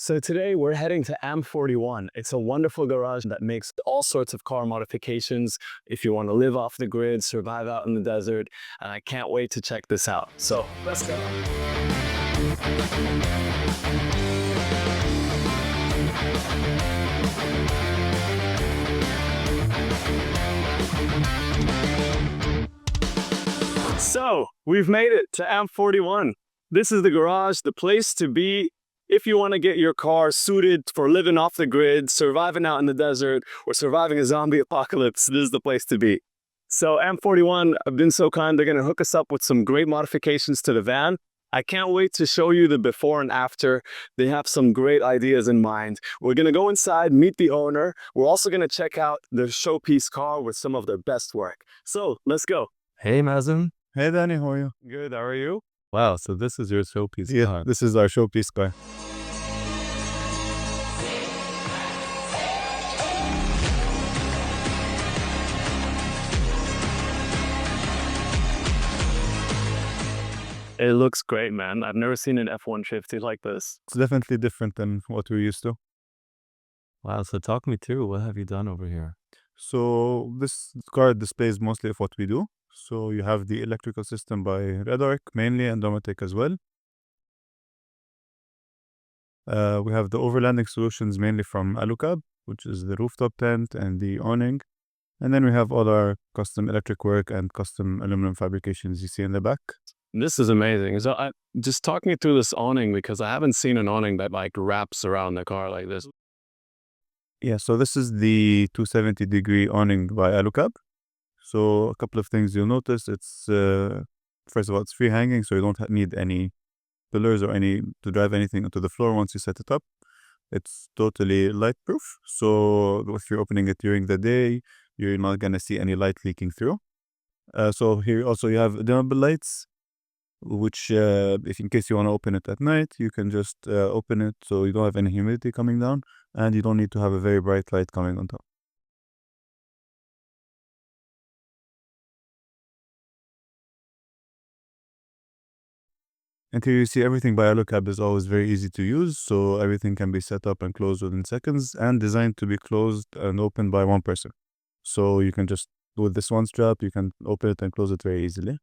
So today we're heading to Amp41. It's a wonderful garage that makes all sorts of car modifications if you want to live off the grid, survive out in the desert, and I can't wait to check this out. So let's go. So we've made it to Amp41. This is the garage, the place to be if you want to get your car suited for living off the grid, surviving out in the desert, or surviving a zombie apocalypse. This is the place to be. So Amp41 have been so kind, they're going to hook us up with some great modifications to the van. I can't wait to show you the before and after. They have some great ideas in mind. We're going to go inside, meet the owner. We're also going to check out their Showpiece car with some of their best work. So let's go. Hey, Mazen. Hey Danny, how are you? Good, how are you? Wow, so this is your showpiece car. This is our showpiece car. It looks great, man. I've never seen an F150 like this. It's definitely different than what we're used to. Wow, so talk me through. What have you done over here? So this car displays mostly of what we do. So you have the electrical system by Red Arc mainly and Domatic as well. We have the overlanding solutions mainly from Alucab, which is the rooftop tent and the awning. And then we have all our custom electric work and custom aluminum fabrications you see in the back. This is amazing. So just talk me through this awning because I haven't seen an awning that like wraps around the car like this. Yeah, so this is the 270-degree awning by Alucab. So a couple of things you'll notice, it's first of all, it's free hanging, so you don't need any pillars or any to drive anything onto the floor once you set it up. It's totally light proof, so if you're opening it during the day, you're not gonna see any light leaking through. So here also you have dimmable lights, which if in case you want to open it at night, you can just open it so you don't have any humidity coming down, and you don't need to have a very bright light coming on top. And here you see everything by Alucab is always very easy to use, so everything can be set up and closed within seconds and designed to be closed and opened by one person. So you can just, with this one strap, you can open it and close it very easily.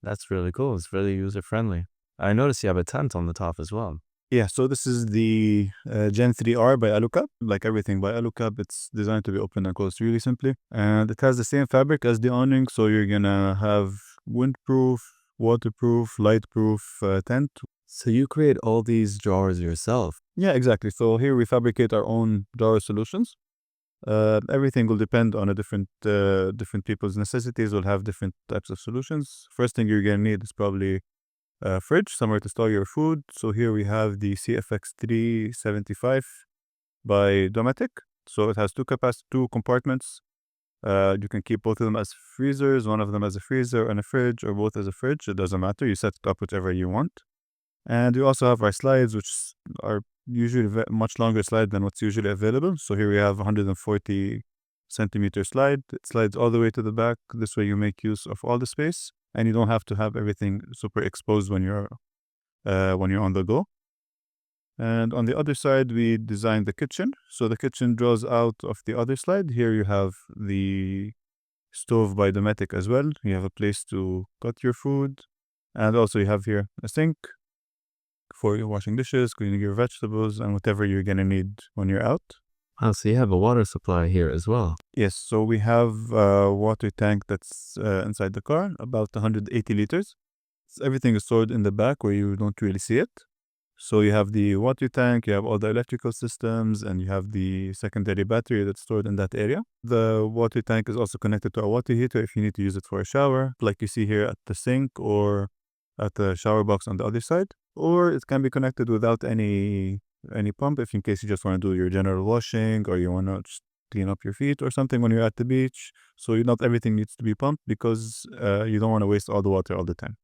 That's really cool. It's really user-friendly. I noticed you have a tent on the top as well. Yeah, so this is the Gen 3R by Alucab. Like everything by Alucab, it's designed to be opened and closed really simply. And it has the same fabric as the awning, so you're gonna have windproof, waterproof, lightproof tent. So you create all these drawers yourself? Yeah, exactly. So here we fabricate our own drawer solutions. Everything will depend on a different people's necessities. Will have different types of solutions. First thing you're gonna need is probably a fridge, somewhere to store your food. So here we have the CFX 375 by Domatic. So it has two compartments. You can keep both of them as freezers, one of them as a freezer and a fridge, or both as a fridge. It doesn't matter. You set it up whichever you want. And we also have our slides, which are usually much longer slide than what's usually available. So here we have 140 centimeter slide. It slides all the way to the back. This way you make use of all the space, and you don't have to have everything super exposed when you're on the go. And on the other side, we designed the kitchen. So the kitchen draws out of the other slide. Here you have the stove by Domatic as well. You have a place to cut your food. And also you have here a sink for your washing dishes, cleaning your vegetables, and whatever you're going to need when you're out. Oh, so you have a water supply here as well? Yes, so we have a water tank that's inside the car, about 180 liters. So everything is stored in the back where you don't really see it. So you have the water tank, you have all the electrical systems, and you have the secondary battery that's stored in that area. The water tank is also connected to a water heater if you need to use it for a shower, like you see here at the sink or at the shower box on the other side. Or it can be connected without any pump if in case you just want to do your general washing or you want to just clean up your feet or something when you're at the beach. So not everything needs to be pumped because you don't want to waste all the water all the time.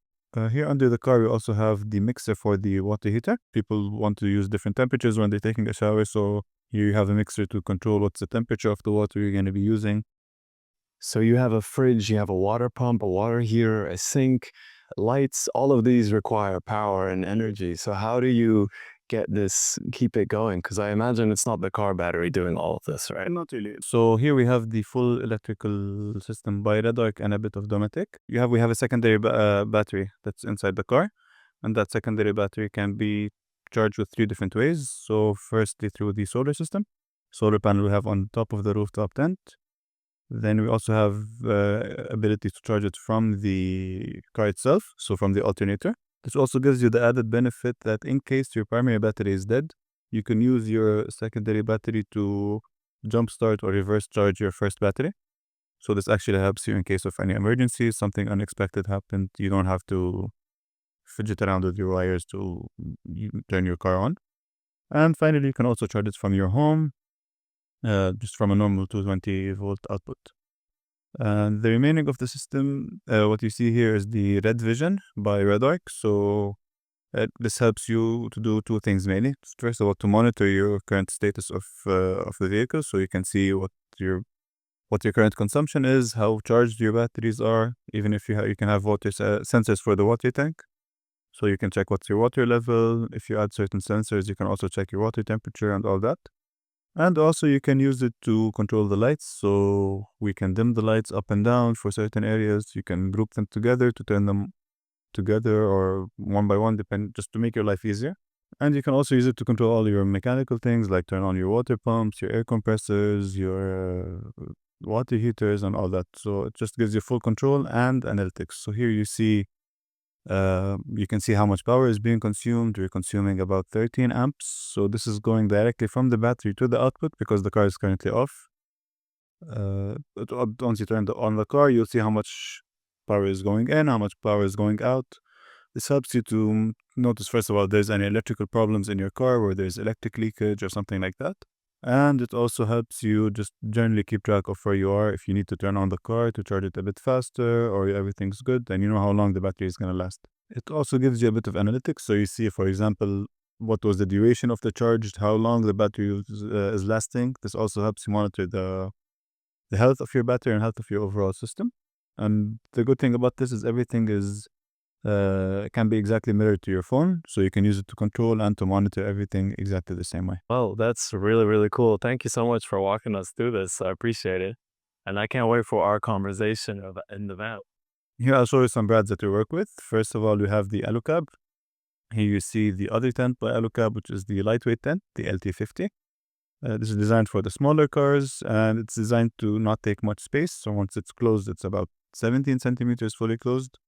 Here under the car, we also have the mixer for the water heater. People want to use different temperatures when they're taking a shower. So here you have a mixer to control what's the temperature of the water you're going to be using. So you have a fridge, you have a water pump, a water heater, a sink. lights, all of these require power and energy. So how do you keep it going? Because I imagine it's not the car battery doing all of this, right? Not really. So here we have the full electrical system by Redarc and a bit of Dometic. We have a secondary battery that's inside the car, and that secondary battery can be charged with 3 different ways. So firstly, through the solar system. Solar panel we have on top of the rooftop tent. Then we also have ability to charge it from the car itself, so from the alternator. This also gives you the added benefit that in case your primary battery is dead, you can use your secondary battery to jumpstart or reverse charge your first battery. So this actually helps you in case of any emergency, something unexpected happened. You don't have to fidget around with your wires to turn your car on. And finally, you can also charge it from your home, just from a normal 220 volt output. And the remaining of the system, what you see here is the Red Vision by Redarc. So this helps you to do 2 things mainly. First of all, to monitor your current status of the vehicle, so you can see what your current consumption is, how charged your batteries are. Even if you can have water sensors for the water tank, so you can check what's your water level. If you add certain sensors, you can also check your water temperature and all that. And also you can use it to control the lights, so we can dim the lights up and down for certain areas. You can group them together to turn them together or one by one, just to make your life easier. And you can also use it to control all your mechanical things, like turn on your water pumps, your air compressors, your water heaters and all that. So it just gives you full control and analytics. So here you see you can see how much power is being consumed. We're consuming about 13 amps. So this is going directly from the battery to the output because the car is currently off. Once you turn on the car, you'll see how much power is going in, how much power is going out. This helps you to notice, first of all, there's any electrical problems in your car where there's electric leakage or something like that. And it also helps you just generally keep track of where you are. If you need to turn on the car to charge it a bit faster or everything's good, then you know how long the battery is going to last. It also gives you a bit of analytics. So you see, for example, what was the duration of the charge, how long the battery is lasting. This also helps you monitor the health of your battery and health of your overall system. And the good thing about this is everything can be exactly mirrored to your phone, so you can use it to control and to monitor everything exactly the same way. Well, that's really, really cool. Thank you so much for walking us through this. I appreciate it. And I can't wait for our conversation in the van. Here I'll show you some brands that we work with. First of all, we have the Alucab. Here you see the other tent by Alucab, which is the lightweight tent, the LT50. This is designed for the smaller cars, and it's designed to not take much space. So once it's closed, it's about 17 centimeters fully closed.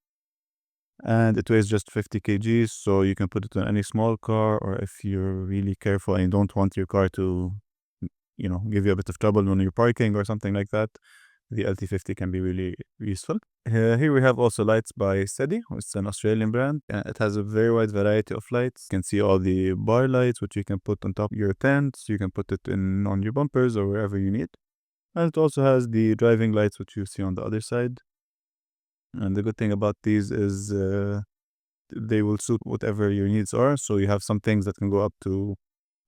And it weighs just 50 kgs, so you can put it on any small car, or if you're really careful and you don't want your car to, give you a bit of trouble when you're parking or something like that, the LT50 can be really useful. Here we have also lights by Steady. It's an Australian brand. It has a very wide variety of lights. You can see all the bar lights, which you can put on top of your tents. You can put it on your bumpers or wherever you need. And it also has the driving lights, which you see on the other side. And the good thing about these is they will suit whatever your needs are. So you have some things that can go up to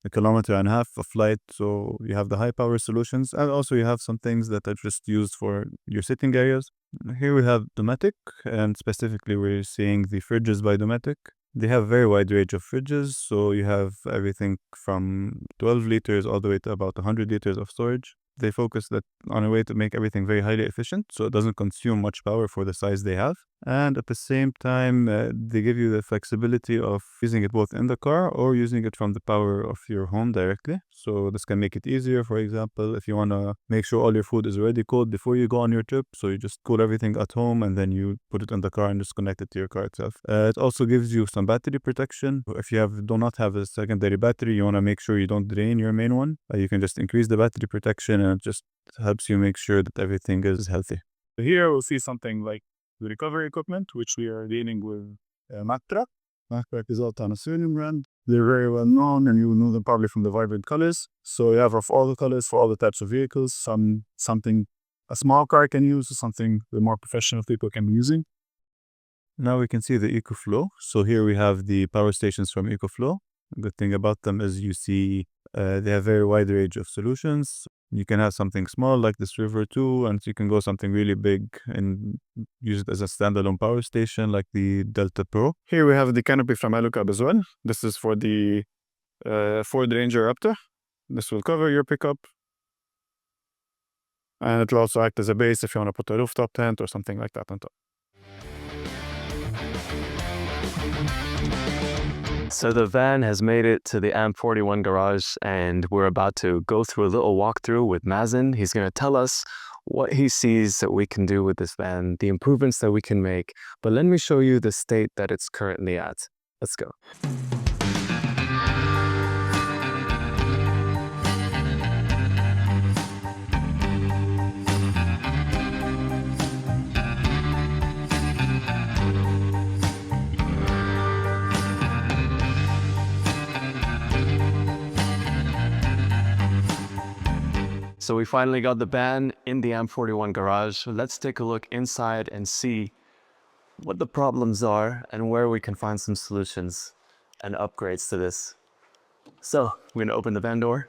1.5 kilometers of light. So you have the high power solutions, and also you have some things that are just used for your sitting areas. Here we have Dometic, and specifically we're seeing the fridges by Dometic. They have a very wide range of fridges. So you have everything from 12 liters all the way to about 100 liters of storage. They focus on a way to make everything very highly efficient, so it doesn't consume much power for the size they have. And at the same time, they give you the flexibility of using it both in the car or using it from the power of your home directly. So this can make it easier. For example, if you want to make sure all your food is already cold before you go on your trip, so you just cool everything at home and then you put it in the car and just connect it to your car itself. It also gives you some battery protection. If you do not have a secondary battery, you want to make sure you don't drain your main one. You can just increase the battery protection, and it just helps you make sure that everything is healthy. Here we'll see something like the recovery equipment, which we are dealing with Mactra. Mactra is also an Australian brand. They're very well known, and you will know them probably from the vibrant colors. So you have of all the colors for all the types of vehicles, something a small car can use, something the more professional people can be using. Now we can see the EcoFlow. So here we have the power stations from EcoFlow. The good thing about them is you see they have very wide range of solutions. You can have something small like this River 2, and you can go something really big and use it as a standalone power station like the Delta Pro. Here we have the canopy from Alucab as well. This is for the Ford Ranger Raptor. This will cover your pickup. And it will also act as a base if you want to put a rooftop tent or something like that on top. So the van has made it to the Amp41 garage, and we're about to go through a little walkthrough with Mazen. He's going to tell us what he sees that we can do with this van, the improvements that we can make. But let me show you the state that it's currently at. Let's go. So we finally got the van in the Amp41 garage. Let's take a look inside and see what the problems are and where we can find some solutions and upgrades to this. So we're gonna open the van door.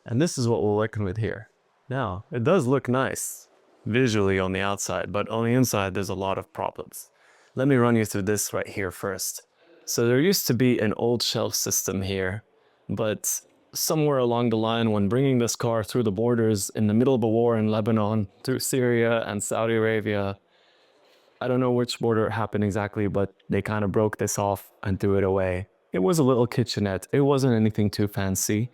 And this is what we're working with here. Now, it does look nice visually on the outside, but on the inside, there's a lot of problems. Let me run you through this right here first. So there used to be an old shelf system here, but somewhere along the line, when bringing this car through the borders in the middle of a war in Lebanon, through Syria and Saudi Arabia, I don't know which border it happened exactly, but they kind of broke this off and threw it away. It was a little kitchenette. It wasn't anything too fancy.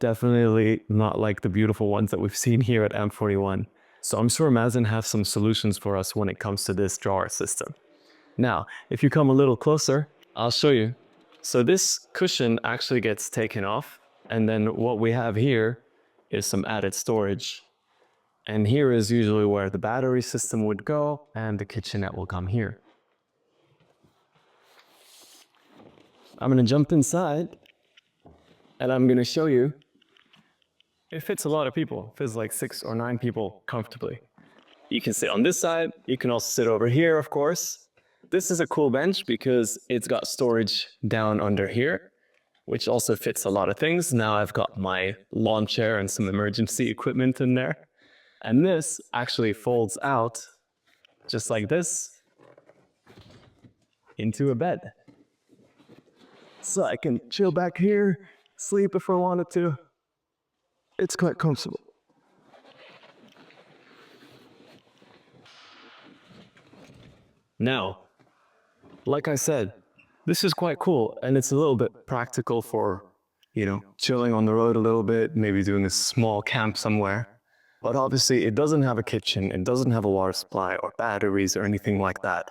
Definitely not like the beautiful ones that we've seen here at Amp41. So I'm sure Mazen has some solutions for us when it comes to this drawer system. Now, if you come a little closer, I'll show you. So this cushion actually gets taken off. And then what we have here is some added storage. And here is usually where the battery system would go, and the kitchenette will come here. I'm gonna jump inside, and I'm gonna show you. It fits a lot of people. It fits like 6 or 9 people comfortably. You can sit on this side. You can also sit over here, of course. This is a cool bench because it's got storage down under here, which also fits a lot of things. Now I've got my lawn chair and some emergency equipment in there. And this actually folds out just like this into a bed. So I can chill back here, sleep if I wanted to. It's quite comfortable. Now, like I said, this is quite cool, and it's a little bit practical for, chilling on the road a little bit, maybe doing a small camp somewhere. But obviously, it doesn't have a kitchen, it doesn't have a water supply or batteries or anything like that.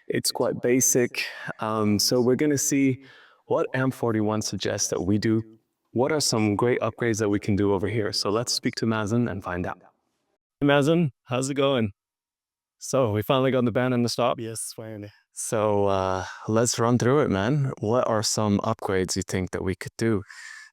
It's quite basic. So we're gonna see what Amp41 suggests that we do. What are some great upgrades that we can do over here? So let's speak to Mazen and find out. Hey Mazen, how's it going? So we finally got the van in the stop. Yes, finally. So let's run through it, man. What are some upgrades you think that we could do?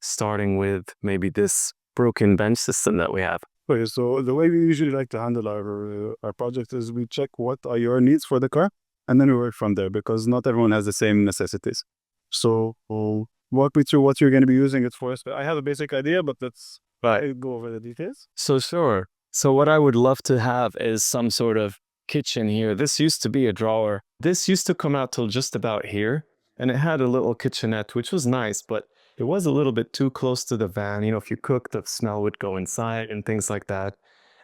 Starting with maybe this broken bench system that we have. Okay, so the way we usually like to handle our project is we check what are your needs for the car, and then we work from there because not everyone has the same necessities. So walk me through what you're going to be using it for. I have a basic idea, but let's go over the details. So sure. So what I would love to have is some sort of kitchen here. This used to be a drawer. This used to come out till just about here, and it had a little kitchenette, which was nice, but it was a little bit too close to the van. If you cooked, the smell would go inside and things like that.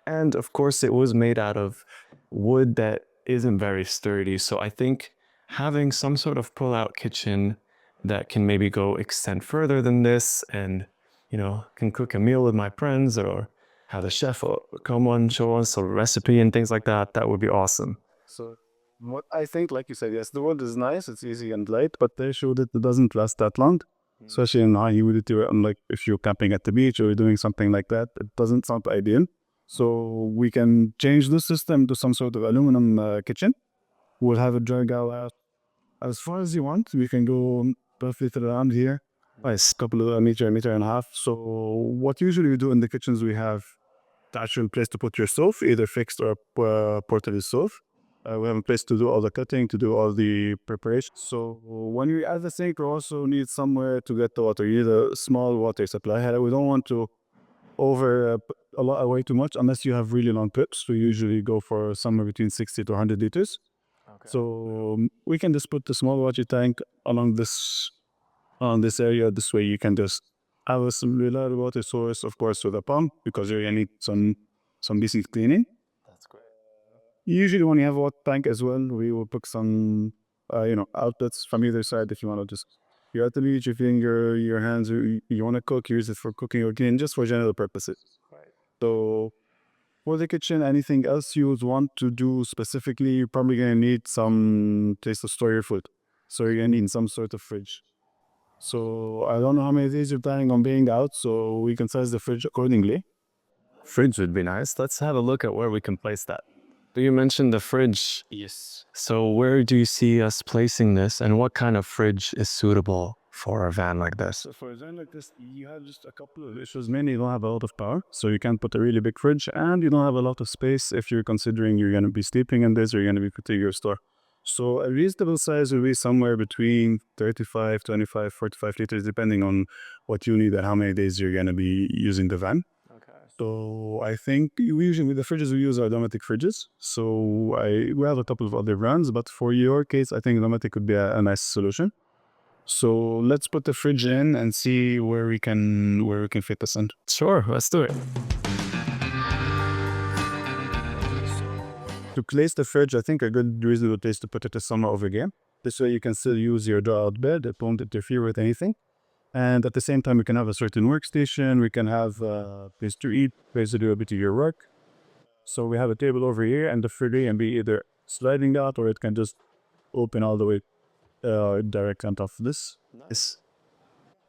And of course, it was made out of wood that isn't very sturdy. So I think having some sort of pull-out kitchen that can maybe extend further than this and, can cook a meal with my friends or have the chef come and show us a recipe and things like that, that would be awesome. So what I think, like you said, yes, the wood is nice, it's easy and light, but they showed it doesn't last that long. Especially in high humidity, like if you're camping at the beach or you're doing something like that, it doesn't sound ideal. So we can change the system to some sort of aluminum kitchen. We'll have a drag out as far as you want. We can go perfectly around here. Nice, couple of a meter and a half. So what usually we do in the kitchens, we have the actual place to put your stove, either fixed or portable stove. We have a place to do all the cutting, to do all the preparation. So when we add the sink, we also need somewhere to get the water. You need a small water supply. We don't want to put a lot away too much unless you have really long pips. We usually go for somewhere between 60 to 100 liters. So we can just put the small water tank along this on this area. This way you can just have a some reliable water source, of course, with a pump because you're gonna need some decent cleaning. That's great. Usually when you have a water tank as well, we will put some outlets from either side if you want to just you're at the beach, you're feeling your hands, you want to cook, use it for cooking or cleaning, just for general purposes. Right. So for the kitchen, anything else you would want to do specifically, you're probably gonna need some place to store your food. So you're gonna need some sort of fridge. So I don't know how many days you're planning on being out, so we can size the fridge accordingly. Fridge would be nice. Let's have a look at where we can place that. So you mentioned the fridge. Yes. So where do you see us placing this, and what kind of fridge is suitable for a van like this? So for a zone like this, you have just a couple of issues. Mainly, you don't have a lot of power, so you can't put a really big fridge, and you don't have a lot of space if you're considering you're going to be sleeping in this or you're going to be putting your store. So a reasonable size will be somewhere between 35, 25, 45 liters, depending on what you need and how many days you're going to be using the van. Okay. So I think usually with the fridges we use are Dometic fridges. So we have a couple of other brands, but for your case, I think Dometic could be a nice solution. So let's put the fridge in and see where we can fit this in. Sure, let's do it. To place the fridge, I think a good reasonable place to put it is somewhere over here. This way you can still use your draw-out bed. It won't interfere with anything. And at the same time, we can have a certain workstation. We can have a place to eat, place to do a bit of your work. So we have a table over here, and the fridge can be either sliding out or it can just open all the way direct on top of this. Nice.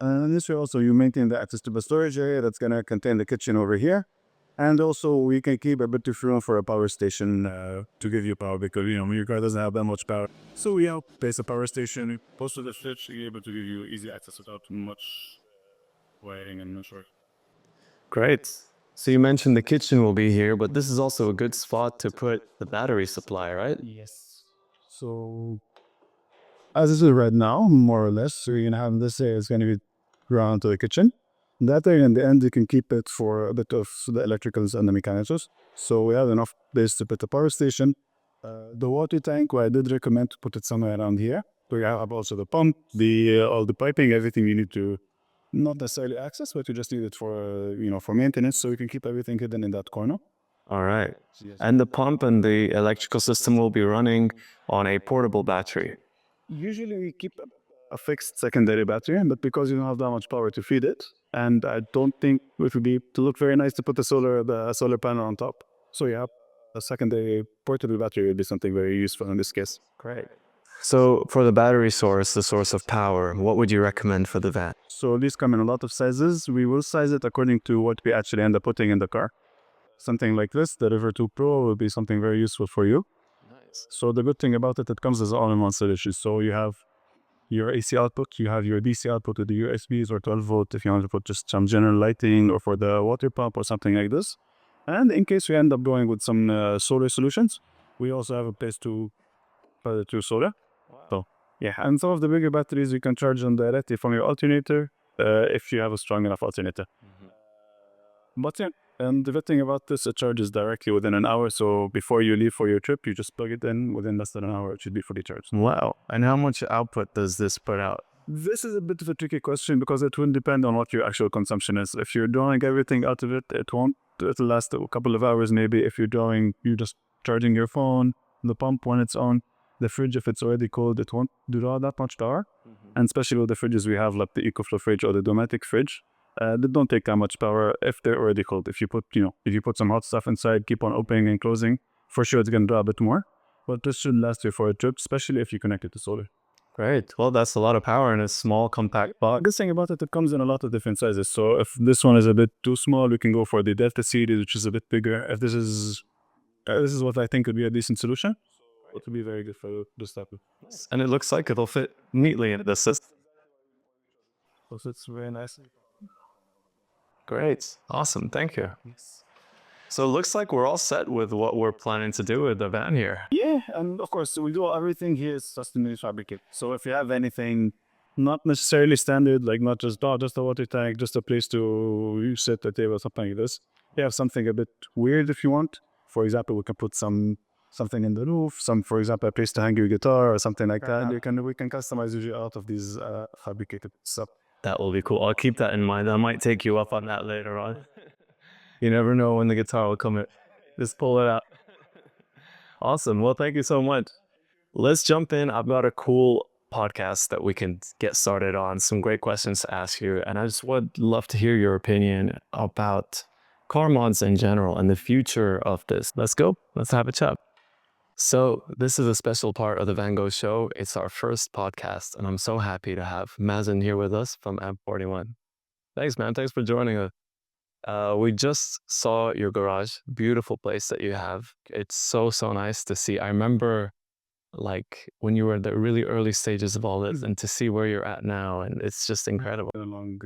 And this way also you maintain the access to the storage area that's going to contain the kitchen over here. And also we can keep a bit of room for a power station to give you power because, your car doesn't have that much power. So we have place a power station, close to the fridge, to be able to give you easy access without much wiring and no short. Great. So you mentioned the kitchen will be here, but this is also a good spot to put the battery supply, right? Yes. So as this is right now, more or less, so you're going to have this area is going to be around to the kitchen. That area in the end, you can keep it for a bit of the electricals and the mechanicals. So we have enough place to put the power station. The water tank, well, I did recommend to put it somewhere around here. So you have also the pump, all the piping, everything you need to not necessarily access, but you just need it for, for maintenance. So you can keep everything hidden in that corner. All right. And the pump and the electrical system will be running on a portable battery. Usually we keep a fixed secondary battery, but because you don't have that much power to feed it, and I don't think it would be to look very nice to put the solar panel on top. So yeah, a secondary portable battery would be something very useful in this case. Great. So for the battery source, the source of power, what would you recommend for the van? So these come in a lot of sizes. We will size it according to what we actually end up putting in the car. Something like this, the River 2 Pro, will be something very useful for you. Nice. So the good thing about it, it comes as an all-in-one solution. So you have your AC output, you have your DC output with the USBs or 12 volt if you want to put just some general lighting or for the water pump or something like this. And in case we end up going with some solar solutions, we also have a place to put it to solar. Wow. So yeah, and some of the bigger batteries you can charge them directly from your alternator if you have a strong enough alternator. But yeah, and the good thing about this, it charges directly within an hour. So before you leave for your trip, you just plug it in. Within less than an hour, it should be fully charged. Wow. And how much output does this put out? This is a bit of a tricky question because it will depend on what your actual consumption is. If you're drawing everything out of it, it won't. It'll last a couple of hours maybe. If you're just charging your phone, the pump when it's on, the fridge if it's already cold, it won't draw that much power. And especially with the fridges we have, like the EcoFlow fridge or the Dometic fridge, they don't take that much power if they're already cold. If you put some hot stuff inside, keep on opening and closing, for sure it's gonna draw a bit more. But this should last you for a trip, especially if you connect it to solar. Great. Well, that's a lot of power in a small, compact The box. good thing about it, it comes in a lot of different sizes. So if this one is a bit too small, we can go for the Delta series, which is a bit bigger. If this is what I think would be a decent solution, it would be very good for this type of. And it looks like it'll fit neatly into the system. So it's very nice. Great. Awesome. Thank you. So it looks like we're all set with what we're planning to do with the van here. Yeah, and of course, we do everything here is sustainably fabricated. So if you have anything not necessarily standard, like not just just a water tank, just a place to sit a table, something like this. You have something a bit weird if you want. For example, we can put something in the roof, for example, a place to hang your guitar or something like that. We can customize usually out of these fabricated stuff. That will be cool. I'll keep that in mind. I might take you up on that later on. You never know when the guitar will come in. Just pull it out. Awesome. Well, thank you so much. Let's jump in. I've got a cool podcast that we can get started on. Some great questions to ask you. And I just would love to hear your opinion about car mods in general and the future of this. Let's go. Let's have a chat. So this is a special part of the Van Gogh Show. It's our first podcast, and I'm so happy to have Mazen here with us from Amp41. Thanks, man. Thanks for joining us. We just saw your garage. Beautiful place that you have. It's so nice to see. I remember like when you were in the really early stages of all this and to see where you're at now, and it's just incredible. A long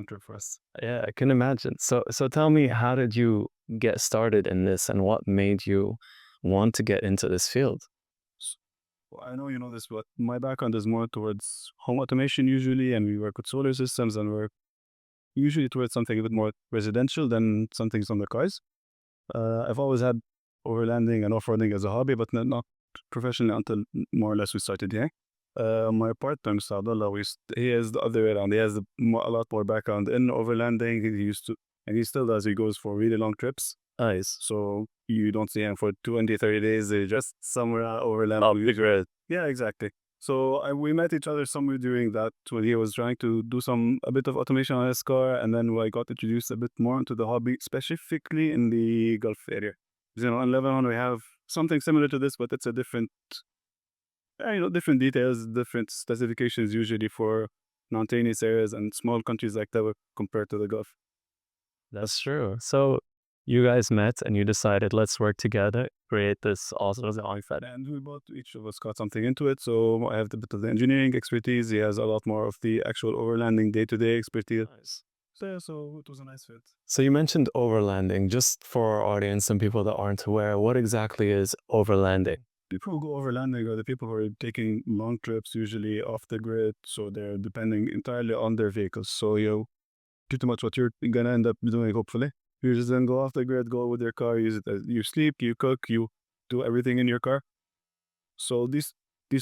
trip for us. Yeah, I can imagine. So tell me, how did you get started in this, and what made you want to get into this field? Well, I know you know this, but my background is more towards home automation usually, and we work with solar systems, and we're usually towards something a bit more residential than something on the cars. I've always had overlanding and off-roading as a hobby, but not professionally until more or less we started here. My partner, Mr. Abdullah, he is the other way around. He has a lot more background in overlanding. He used to, and he still does. He goes for really long trips. Nice. So you don't see him for 20, 30 days. They're just somewhere overland. Oh, big. Yeah, exactly. So we met each other somewhere during that when he was trying to do a bit of automation on his car, and then I got introduced a bit more into the hobby, specifically in the Gulf area. You know, in Lebanon we have something similar to this, but it's a different, different details, different specifications usually for mountainous areas and small countries like that compared to the Gulf. That's true. So you guys met and you decided, let's work together, create this awesome outfit. And we both, each of us got something into it. So I have a bit of the engineering expertise. He has a lot more of the actual overlanding day-to-day expertise. Nice. So it was a nice fit. So you mentioned overlanding. Just for our audience and people that aren't aware, what exactly is overlanding? People who go overlanding are the people who are taking long trips, usually off the grid. So they're depending entirely on their vehicles. So pretty much what you're gonna end up doing, hopefully. You just then go off the grid, go with your car, use it as you sleep, you cook, you do everything in your car. So these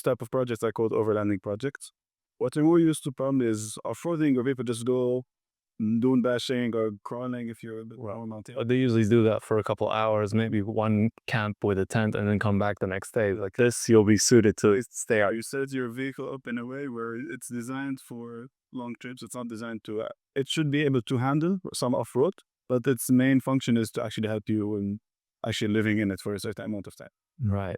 type of projects are called overlanding projects. What they're more used to probably is off-roading, or people just go dune bashing or crawling if you're a bit more mountain. They usually do that for a couple hours, maybe one camp with a tent, and then come back the next day. Like this, you'll be suited to stay out. You set your vehicle up in a way where it's designed for long trips. It's not designed to, it should be able to handle some off-road, but its main function is to actually help you in actually living in it for a certain amount of time. Right.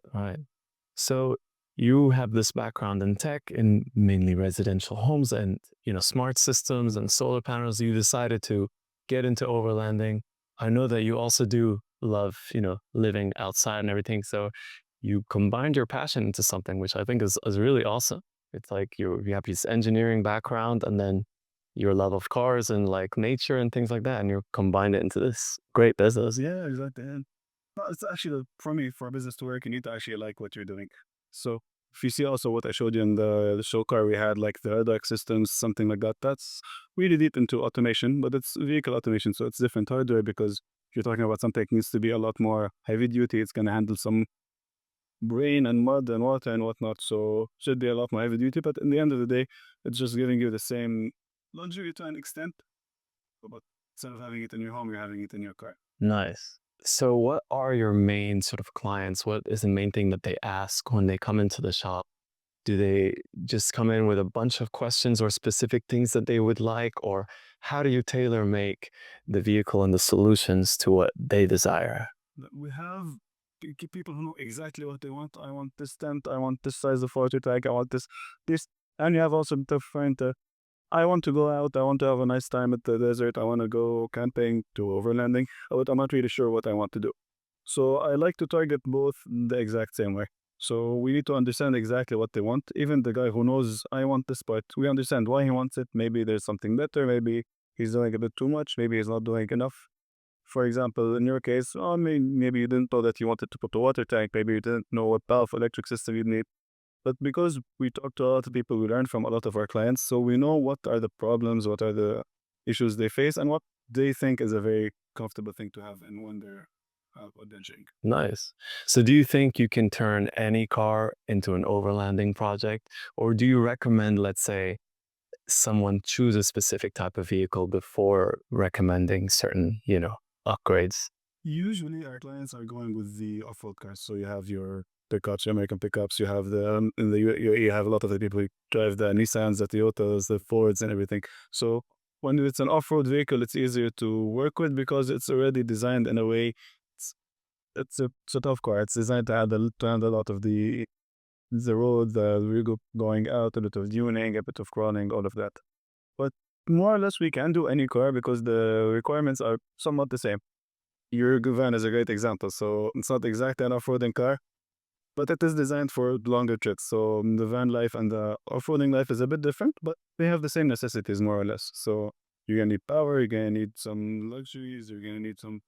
So you have this background in tech, in mainly residential homes and, smart systems and solar panels. You decided to get into overlanding. I know that you also do love, living outside and everything. So you combined your passion into something, which I think is really awesome. It's like you have this engineering background and then your love of cars and like nature and things like that, and you combine it into this great business. Yeah, exactly. And it's actually, for me, for a business to work, you need to actually like what you're doing. So if you see also what I showed you in the show car, we had like the dark systems, something like that. That's really deep into automation, but it's vehicle automation, so it's different hardware, because if you're talking about something that needs to be a lot more heavy duty, it's going to handle some rain and mud and water and whatnot, so should be a lot more heavy duty. But in the end of the day, it's just giving you the same luxury to an extent, but instead of having it in your home, you're having it in your car. Nice. So what are your main sort of clients? What is the main thing that they ask when they come into the shop? Do they just come in with a bunch of questions or specific things that they would like? Or how do you tailor make the vehicle and the solutions to what they desire? We have people who know exactly what they want. I want this tent, I want this size of water tank, I want this. And you have also the friend, I want to go out, I want to have a nice time at the desert, I want to go camping, to overlanding, but I'm not really sure what I want to do. So I like to target both the exact same way. So we need to understand exactly what they want. Even the guy who knows I want this, but we understand why he wants it. Maybe there's something better, maybe he's doing a bit too much, maybe he's not doing enough For example, in your case, maybe you didn't know that you wanted to put a water tank. Maybe you didn't know what valve electric system you need. But because we talk to a lot of people, we learn from a lot of our clients, so we know what are the problems, what are the issues they face, and what they think is a very comfortable thing to have and when they're auditioning. Nice. So do you think you can turn any car into an overlanding project? Or do you recommend, let's say, someone choose a specific type of vehicle before recommending certain, upgrades? Usually, our clients are going with the off-road cars. So you have your pickups, your American pickups. You have in the UAE, you have a lot of the people who drive the Nissans, the Toyotas, the Fords, and everything. So when it's an off-road vehicle, it's easier to work with because it's already designed in a way. It's, it's a tough car. It's designed to handle a lot of the road, the rig going out, a bit of tuning, a bit of crawling, all of that. But more or less, we can do any car because the requirements are somewhat the same. Your van is a great example. So it's not exactly an off-roading car, but it is designed for longer trips. So the van life and the off-roading life is a bit different, but they have the same necessities more or less. So you're gonna need power, you're gonna need some luxuries, you're gonna need some,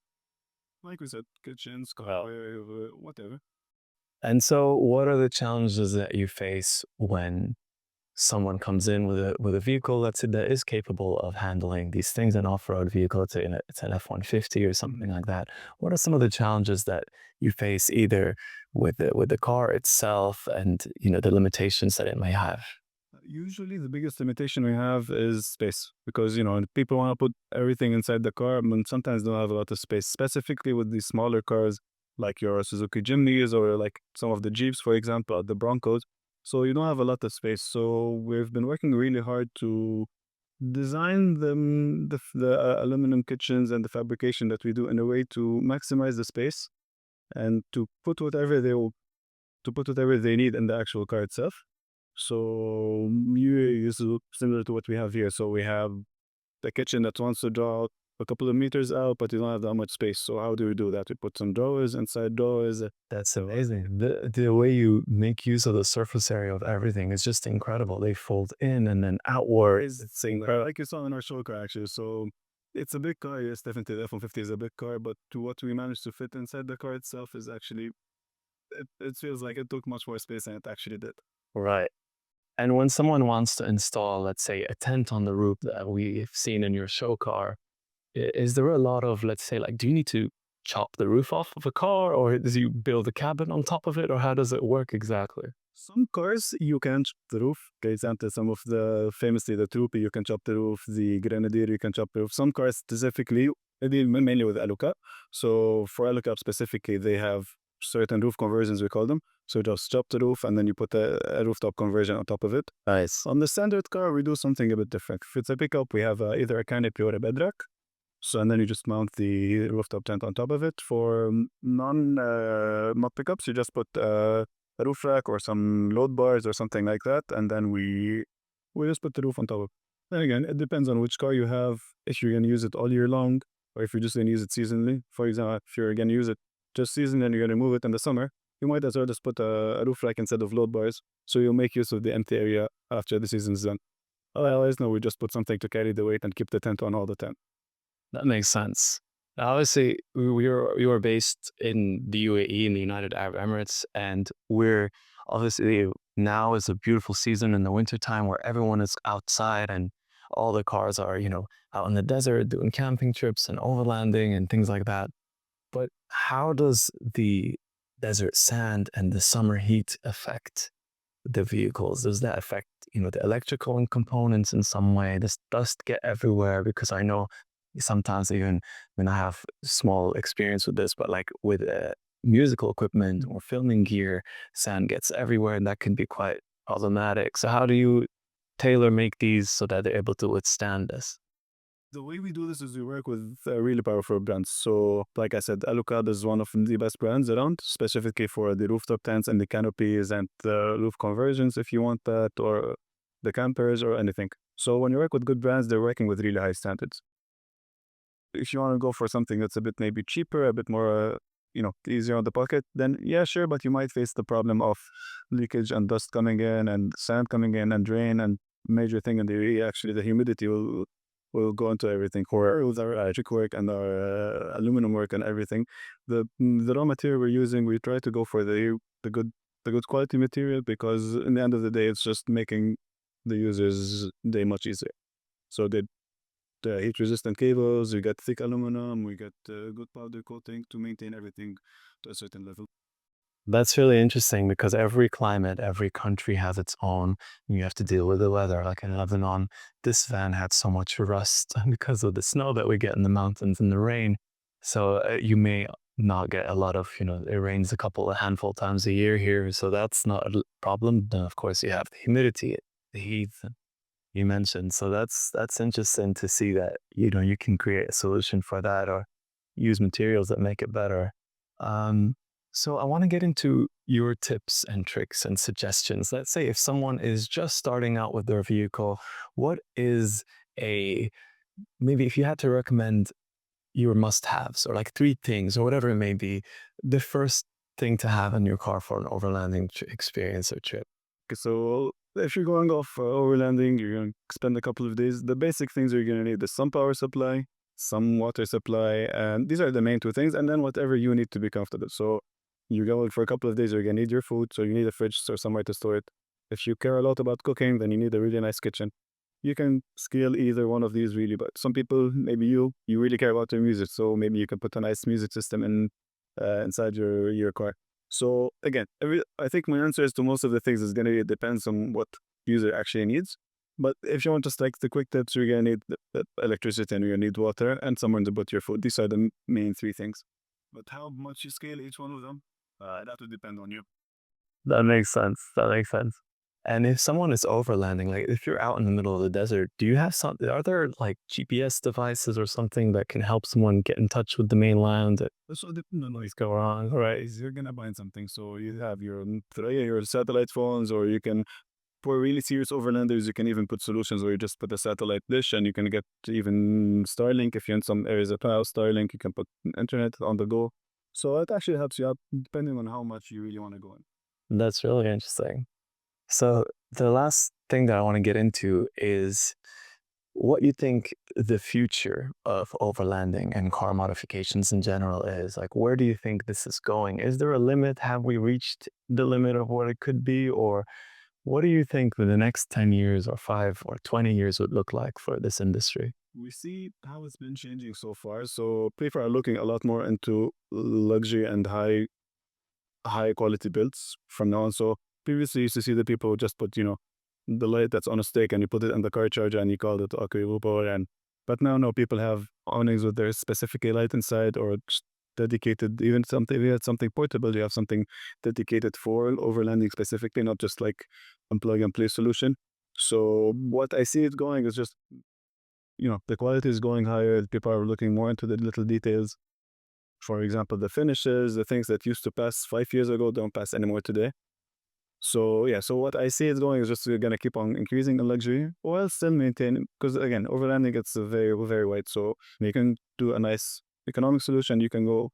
like we said, kitchens, coffee, whatever. And so what are the challenges that you face when someone comes in with a vehicle, let's say, that is capable of handling these things, an off-road vehicle, it's an F-150 or something like that? What are some of the challenges that you face either with the car itself and, the limitations that it may have? Usually, the biggest limitation we have is space because people want to put everything inside the car, and sometimes don't have a lot of space. Specifically with these smaller cars, like your Suzuki Jimnys or like some of the Jeeps, for example, the Broncos. So you don't have a lot of space. So we've been working really hard to design the aluminum kitchens and the fabrication that we do in a way to maximize the space and to put whatever they need in the actual car itself. So this is similar to what we have here. So we have the kitchen that wants to draw a couple of meters out, but you don't have that much space. So how do we do that? We put some drawers inside drawers. That's amazing. The way you make use of the surface area of everything is just incredible. They fold in and then outwards. It's incredible. Like you saw in our show car, actually. So it's a big car. Yes, definitely the F-150 is a big car, but to what we managed to fit inside the car itself is actually, it feels like it took much more space than it actually did. Right. And when someone wants to install, let's say, a tent on the roof that we've seen in your show car, is there a lot of, let's say, like, do you need to chop the roof off of a car, or do you build a cabin on top of it, or how does it work exactly? Some cars you can chop the roof. For example, some of the famously the Troopy, you can chop the roof. The Grenadier, you can chop the roof. Some cars specifically, they deal mainly with Alucard. So for Alucard specifically, they have certain roof conversions, we call them. So just chop the roof and then you put a rooftop conversion on top of it. Nice. On the standard car, we do something a bit different. If it's a pickup, we have either a canopy or a bed rack. So and then you just mount the rooftop tent on top of it. For not pickups, you just put a roof rack or some load bars or something like that, and then we just put the roof on top of it. Then again, it depends on which car you have, if you're going to use it all year long, or if you're just going to use it seasonally. For example, if you're going to use it just seasonally and you're going to move it in the summer, you might as well just put a roof rack instead of load bars, so you'll make use of the empty area after the season's done. Otherwise, no, we just put something to carry the weight and keep the tent on all the time. That makes sense. Obviously, we were based in the UAE, in the United Arab Emirates, and we're obviously, now is a beautiful season in the wintertime where everyone is outside and all the cars are, out in the desert doing camping trips and overlanding and things like that. But how does the desert sand and the summer heat affect the vehicles? Does that affect, the electrical components in some way? Does dust get everywhere? Because I know sometimes, even when I have small experience with this, but like with musical equipment or filming gear, sand gets everywhere and that can be quite problematic. So how do you tailor make these so that they're able to withstand this? The way we do this is we work with really powerful brands. So, like I said, Alucard is one of the best brands around, specifically for the rooftop tents and the canopies and the roof conversions, if you want that, or the campers or anything. So, when you work with good brands, they're working with really high standards. If you want to go for something that's a bit maybe cheaper, a bit more, easier on the pocket, then yeah, sure, but you might face the problem of leakage and dust coming in and sand coming in and rain, and major thing in the area, actually, the humidity will we'll go into everything with our electric work and our aluminum work and everything. The raw material we're using, we try to go for the good quality material, because in the end of the day, it's just making the user's day much easier. So the heat resistant cables, we get thick aluminum, we get good powder coating to maintain everything to a certain level. That's really interesting because every climate, every country has its own. You have to deal with the weather. Like in Lebanon, this van had so much rust because of the snow that we get in the mountains and the rain. So you may not get a lot of, it rains a handful times a year here. So that's not a problem. Then of course you have the humidity, the heat you mentioned. So that's interesting to see that, you can create a solution for that or use materials that make it better. So I want to get into your tips and tricks and suggestions. Let's say if someone is just starting out with their vehicle, what is maybe if you had to recommend your must-haves or like 3 things or whatever it may be, the first thing to have in your car for an overlanding experience or trip? Okay, so if you're going off overlanding, you're going to spend a couple of days. The basic things you're going to need is some power supply, some water supply, and these are the main 2 things, and then whatever you need to be comfortable. So you're going for a couple of days, you're going to need your food, so you need a fridge or somewhere to store it. If you care a lot about cooking, then you need a really nice kitchen. You can scale either one of these really, but some people, maybe you really care about your music, so maybe you can put a nice music system inside your car. So again, I think my answers to most of the things is going to depends on what user actually needs. But if you want just like the quick tips, you're going to need the electricity and you're going to need water and somewhere to put your food. These are the main 3 things. But how much you scale each one of them, that would depend on you. That makes sense. That makes sense. And if someone is overlanding, like if you're out in the middle of the desert, are there like GPS devices or something that can help someone get in touch with the mainland? So depending on What's going on? right, you're gonna find something. So you have your satellite phones, or you can, for really serious overlanders, you can even put solutions where you just put a satellite dish and you can get even Starlink. If you're in some areas that have Starlink, you can put internet on the go. So it actually helps you out depending on how much you really want to go in. That's really interesting. So the last thing that I want to get into is what you think the future of overlanding and car modifications in general is. Like, where do you think this is going? Is there a limit? Have we reached the limit of what it could be? Or what do you think the next 10 years or 5 or 20 years would look like for this industry? We see how it's been changing so far. So people are looking a lot more into luxury and high quality builds from now on. So previously you used to see the people who just put, the light that's on a stick and you put it in the car charger and you call it Akrilupo. But now no, people have awnings with their specific light inside, or dedicated, even something, if you had something portable, you have something dedicated for overlanding specifically, not just like a plug and play solution. So what I see it going is just, the quality is going higher. People are looking more into the little details. For example, the finishes, the things that used to pass 5 years ago don't pass anymore today. So yeah, so what I see is going is just gonna keep on increasing in luxury while still maintaining, because again, overlanding, it's very, very wide. So you can do a nice economic solution. You can go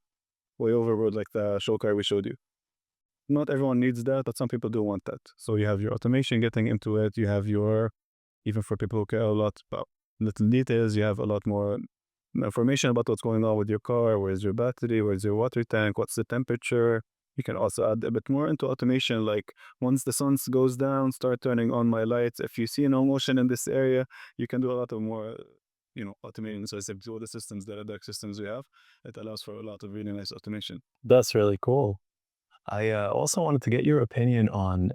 way overboard like the show car we showed you. Not everyone needs that, but some people do want that. So you have your automation getting into it. You have even for people who care a lot about little details, you have a lot more information about what's going on with your car. Where's your battery? Where's your water tank? What's the temperature? You can also add a bit more into automation, like once the sun goes down, start turning on my lights. If you see no motion in this area, you can do a lot of more, automation. So it's all the systems, the dark systems we have, it allows for a lot of really nice automation. That's really cool. I also wanted to get your opinion on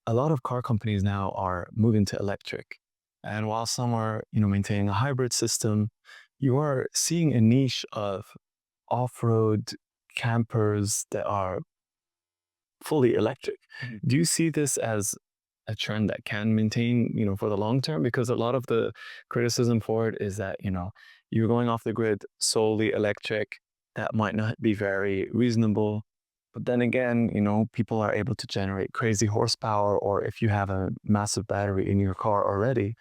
a lot of car companies now are moving to electric. And while some are, maintaining a hybrid system, you are seeing a niche of off-road campers that are fully electric. Do you see this as a trend that can maintain, for the long term? Because a lot of the criticism for it is that, you're going off the grid solely electric. That might not be very reasonable. But then again, people are able to generate crazy horsepower, or if you have a massive battery in your car already,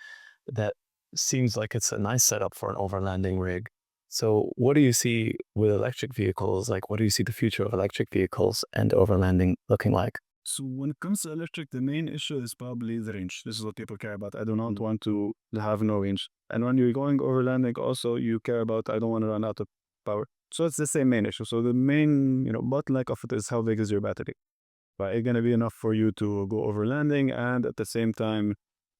that seems like it's a nice setup for an overlanding rig. So what do you see with electric vehicles? Like, what do you see the future of electric vehicles and overlanding looking like? So when it comes to electric, the main issue is probably the range. This is what people care about. I do not want to have no range. And when you're going overlanding, also you care about I don't want to run out of power. So it's the same main issue. So the main bottleneck of it is how big is your battery. Right, it's gonna be enough for you to go overlanding and at the same time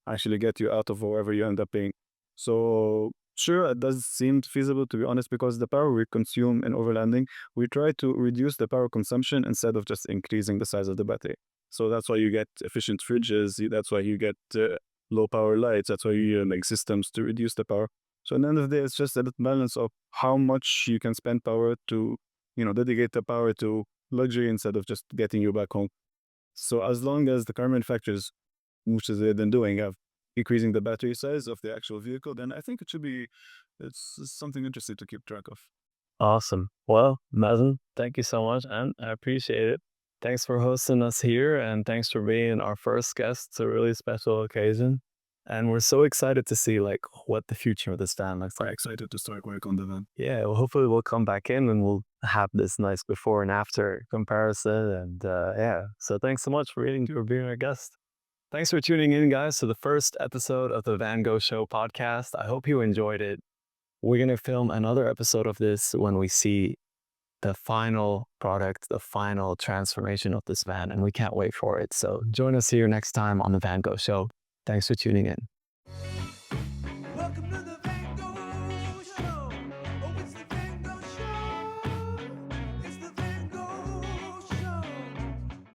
actually get you out of wherever you end up being. So sure, it does seem feasible to be honest, because the power we consume in overlanding, we try to reduce the power consumption instead of just increasing the size of the battery. So that's why you get efficient fridges. That's why you get low power lights. That's why you make systems to reduce the power. So at the end of the day, it's just a balance of how much you can spend power to, dedicate the power to luxury instead of just getting you back home. So as long as the car manufacturers, which is they've been doing, have increasing the battery size of the actual vehicle, then I think it's something interesting to keep track of. Awesome. Well, Mazen, thank you so much, and I appreciate it. Thanks for hosting us here, and thanks for being our first guest. It's a really special occasion, and we're so excited to see what the future of this van looks I'm like. excited to start work on the van. Yeah, well, hopefully we'll come back in and we'll have this nice before and after comparison. And yeah, so thanks so much for being our guest. Thanks for tuning in, guys, to the first episode of the Van Gogh Show podcast. I hope you enjoyed it. We're going to film another episode of this when we see the final product, the final transformation of this van, and we can't wait for it. So join us here next time on the Van Gogh Show. Thanks for tuning in.